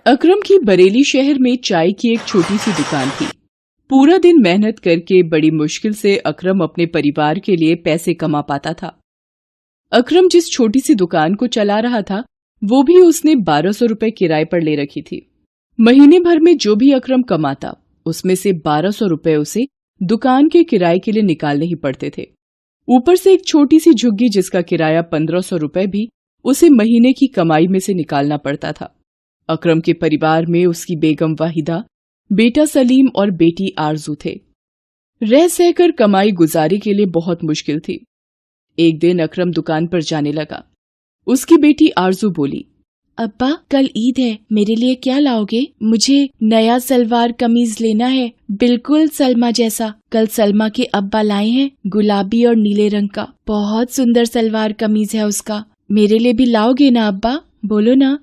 अकरम की बरेली शहर में चाय की एक छोटी सी दुकान थी। पूरा दिन मेहनत करके बड़ी मुश्किल से अकरम अपने परिवार के लिए पैसे कमा पाता था। अकरम जिस छोटी सी दुकान को चला रहा था वो भी उसने 1200 रुपए किराए पर ले रखी थी। महीने भर में जो भी अकरम कमाता उसमें से 1200 रुपए उसे दुकान के किराए के लिए निकालने ही पड़ते थे। ऊपर से एक छोटी सी झुग्गी जिसका किराया 1500 रुपए भी उसे महीने की कमाई में से निकालना पड़ता था। अकरम के परिवार में उसकी बेगम वाहिदा, बेटा सलीम और बेटी आरजू थे। रह सहकर कमाई गुजारी के लिए बहुत मुश्किल थी। एक दिन अकरम दुकान पर जाने लगा। उसकी बेटी आरजू बोली, अब्बा कल ईद है, मेरे लिए क्या लाओगे? मुझे नया सलवार कमीज लेना है, बिल्कुल सलमा जैसा। कल सलमा के अब्बा लाए हैं, गुलाबी और नीले रंग का। बहुत सुंदर सलवार कमीज है उसका। मेरे लिए भी लाओगे ना अब्बा? बोलो ना।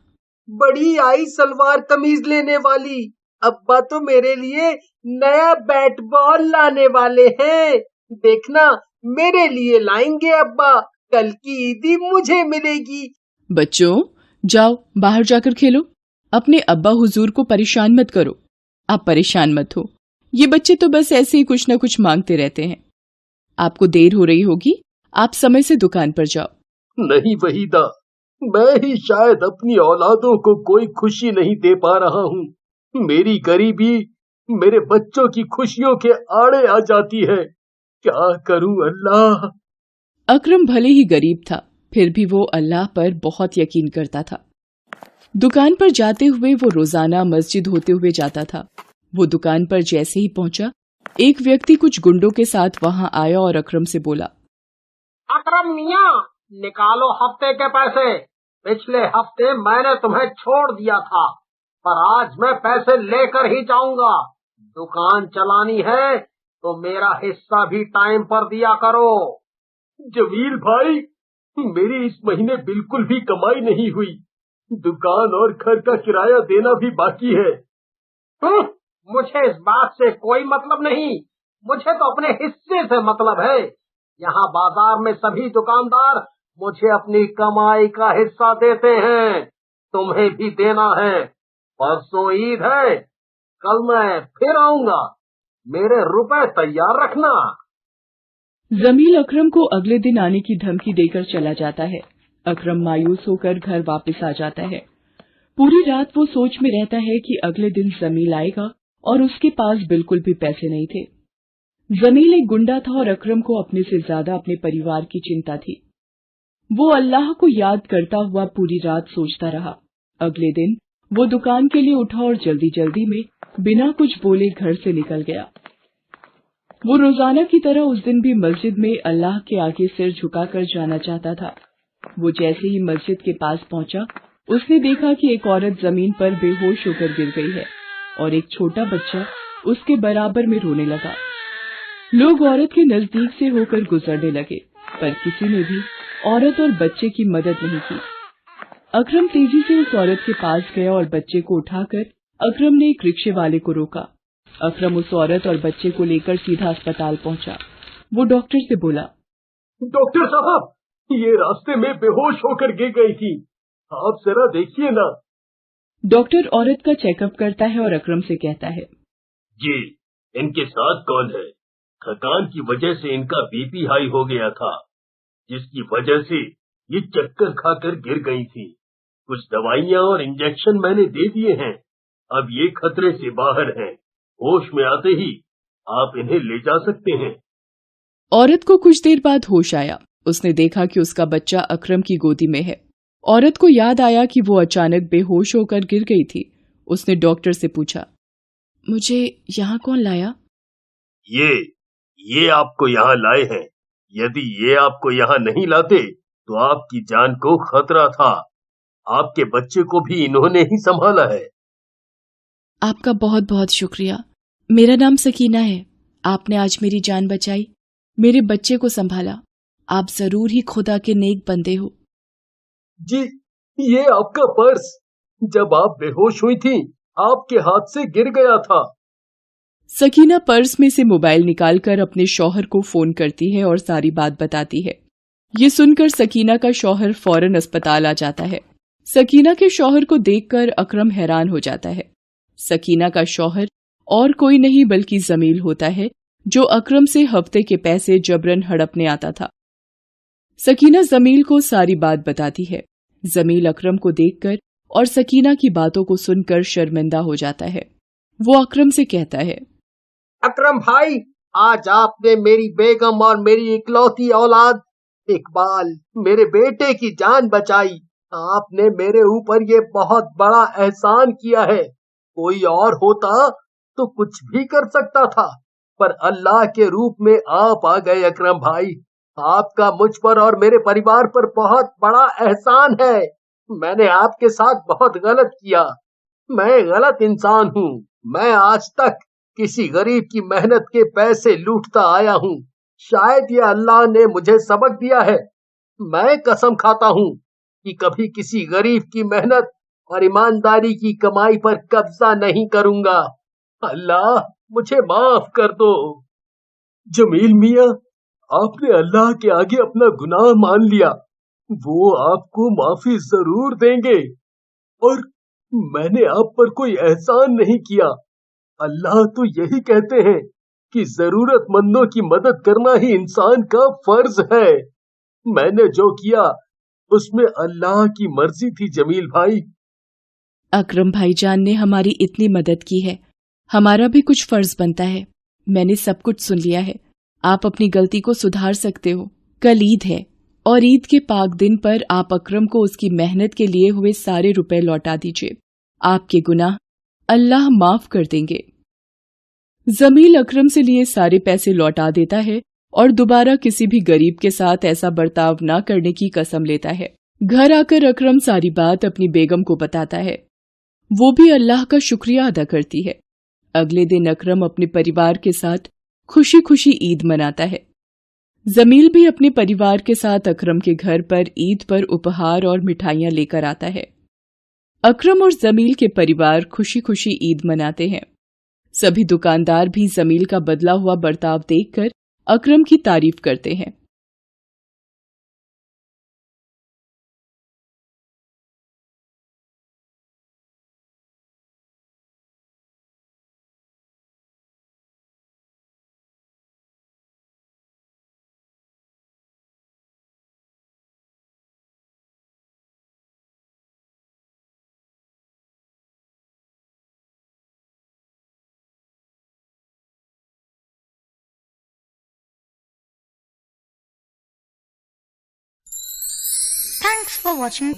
बड़ी आई सलवार कमीज लेने वाली। अब्बा तो मेरे लिए नया बैट बॉल लाने वाले हैं। देखना मेरे लिए लाएंगे अब्बा। कल की ईदी मुझे मिलेगी। बच्चों जाओ बाहर जाकर खेलो। अपने अब्बा हुजूर को परेशान मत करो। आप परेशान मत हो, ये बच्चे तो बस ऐसे ही कुछ न कुछ मांगते रहते हैं। आपको देर हो रही होगी, आप समय से दुकान पर जाओ। नहीं वहीदा, मैं ही शायद अपनी औलादों को कोई खुशी नहीं दे पा रहा हूँ। मेरी गरीबी मेरे बच्चों की खुशियों के आड़े आ जाती है। क्या करूँ अल्लाह। अकरम भले ही गरीब था, फिर भी वो अल्लाह पर बहुत यकीन करता था। दुकान पर जाते हुए वो रोजाना मस्जिद होते हुए जाता था। वो दुकान पर जैसे ही पहुंचा, एक व्यक्ति कुछ गुंडों के साथ वहां आया और अकरम से बोला, अकरम मियां, निकालो हफ्ते के पैसे। पिछले हफ्ते मैंने तुम्हें छोड़ दिया था, पर आज मैं पैसे लेकर ही जाऊंगा। दुकान चलानी है तो मेरा हिस्सा भी टाइम पर दिया करो। जमील भाई, मेरी इस महीने बिल्कुल भी कमाई नहीं हुई। दुकान और घर का किराया देना भी बाकी है। मुझे इस बात से कोई मतलब नहीं, मुझे तो अपने हिस्से से मतलब है। यहाँ बाजार में सभी दुकानदार मुझे अपनी कमाई का हिस्सा देते हैं, तुम्हें भी देना है। परसों ईद है, कल मैं फिर आऊंगा, मेरे रुपए तैयार रखना। जमील अकरम को अगले दिन आने की धमकी देकर चला जाता है। अकरम मायूस होकर घर वापस आ जाता है। पूरी रात वो सोच में रहता है कि अगले दिन जमील आएगा और उसके पास बिल्कुल भी पैसे नहीं थे। जमील एक गुंडा था और अकरम को अपने से ज्यादा अपने परिवार की चिंता थी। वो अल्लाह को याद करता हुआ पूरी रात सोचता रहा। अगले दिन वो दुकान के लिए उठा और जल्दी जल्दी में बिना कुछ बोले घर से निकल गया। वो रोजाना की तरह उस दिन भी मस्जिद में अल्लाह के आगे सिर झुकाकर जाना चाहता था। वो जैसे ही मस्जिद के पास पहुंचा, उसने देखा कि एक औरत जमीन पर बेहोश होकर गिर गई है और एक छोटा बच्चा उसके बराबर में रोने लगा। लोग औरत के नजदीक से होकर गुजरने लगे, पर किसी ने भी औरत और बच्चे की मदद नहीं की। अकरम तेजी से उस औरत के पास गया और बच्चे को उठाकर अकरम ने एक रिक्शे वाले को रोका। अकरम उस औरत और बच्चे को लेकर सीधा अस्पताल पहुंचा। वो डॉक्टर से बोला, डॉक्टर साहब, ये रास्ते में बेहोश होकर गिर गई थी, आप जरा देखिए ना। डॉक्टर औरत का चेकअप करता है और अकरम से कहता है, जी, इनके साथ कौन है? थकान की वजह से इनका बीपी हाई हो गया था, जिसकी वजह से ये चक्कर खाकर गिर गई थी। कुछ दवाइयाँ और इंजेक्शन मैंने दे दिए हैं, अब ये खतरे से बाहर हैं। होश में आते ही आप इन्हें ले जा सकते हैं। औरत को कुछ देर बाद होश आया। उसने देखा कि उसका बच्चा अकरम की गोदी में है। औरत को याद आया कि वो अचानक बेहोश होकर गिर गई थी। उसने डॉक्टर से पूछा, मुझे यहाँ कौन लाया? ये आपको यहाँ लाए हैं। यदि ये आपको यहाँ नहीं लाते तो आपकी जान को खतरा था। आपके बच्चे को भी इन्होंने ही संभाला है। आपका बहुत बहुत शुक्रिया। मेरा नाम सकीना है। आपने आज मेरी जान बचाई, मेरे बच्चे को संभाला। आप जरूर ही खुदा के नेक बंदे हो। जी, ये आपका पर्स जब आप बेहोश हुई थी आपके हाथ से गिर गया था। सकीना पर्स में से मोबाइल निकालकर अपने शौहर को फोन करती है और सारी बात बताती है। ये सुनकर सकीना का शौहर फौरन अस्पताल आ जाता है। सकीना के शौहर को देखकर अकरम हैरान हो जाता है। सकीना का शौहर और कोई नहीं बल्कि जमील होता है, जो अकरम से हफ्ते के पैसे जबरन हड़पने आता था। सकीना जमील को सारी बात बताती है। जमील अकरम को देखकर और सकीना की बातों को सुनकर शर्मिंदा हो जाता है। वो अकरम से कहता है, अकरम भाई, आज आपने मेरी बेगम और मेरी इकलौती औलाद इकबाल, मेरे बेटे की जान बचाई। आपने मेरे ऊपर ये बहुत बड़ा एहसान किया है। कोई और होता तो कुछ भी कर सकता था, पर अल्लाह के रूप में आप आ गए अकरम भाई। आपका मुझ पर और मेरे परिवार पर बहुत बड़ा एहसान है। मैंने आपके साथ बहुत गलत किया। मैं गलत इंसान हूँ। मैं आज तक किसी गरीब की मेहनत के पैसे लूटता आया हूँ। शायद ये अल्लाह ने मुझे सबक दिया है। मैं कसम खाता हूँ कि कभी किसी गरीब की मेहनत और ईमानदारी की कमाई पर कब्जा नहीं करूंगा। अल्लाह, मुझे माफ कर दो। जमील मियां, आपने अल्लाह के आगे अपना गुनाह मान लिया। वो आपको माफी जरूर देंगे। और मैंने आप पर कोई एहसान नहीं किया। अल्लाह तो यही कहते हैं कि जरूरतमंदों की मदद करना ही इंसान का फर्ज है। मैंने जो किया उसमें अल्लाह की मर्जी थी जमील भाई। अकरम भाईजान ने हमारी इतनी मदद की है, हमारा भी कुछ फर्ज बनता है। मैंने सब कुछ सुन लिया है। आप अपनी गलती को सुधार सकते हो। कल ईद है और ईद के पाक दिन पर आप अकरम को उसकी मेहनत के लिए हुए सारे रुपए लौटा दीजिए। आपके गुनाह अल्लाह माफ कर देंगे। जमील अकरम से लिए सारे पैसे लौटा देता है और दोबारा किसी भी गरीब के साथ ऐसा बर्ताव न करने की कसम लेता है। घर आकर अकरम सारी बात अपनी बेगम को बताता है। वो भी अल्लाह का शुक्रिया अदा करती है। अगले दिन अकरम अपने परिवार के साथ खुशी खुशी ईद मनाता है। जमील भी अपने परिवार के साथ अकरम के घर पर ईद पर उपहार और मिठाइयां लेकर आता है। अकरम और जमील के परिवार खुशी खुशी ईद मनाते हैं। सभी दुकानदार भी जमील का बदला हुआ बर्ताव देखकर अकरम की तारीफ करते हैं। Thanks for watching.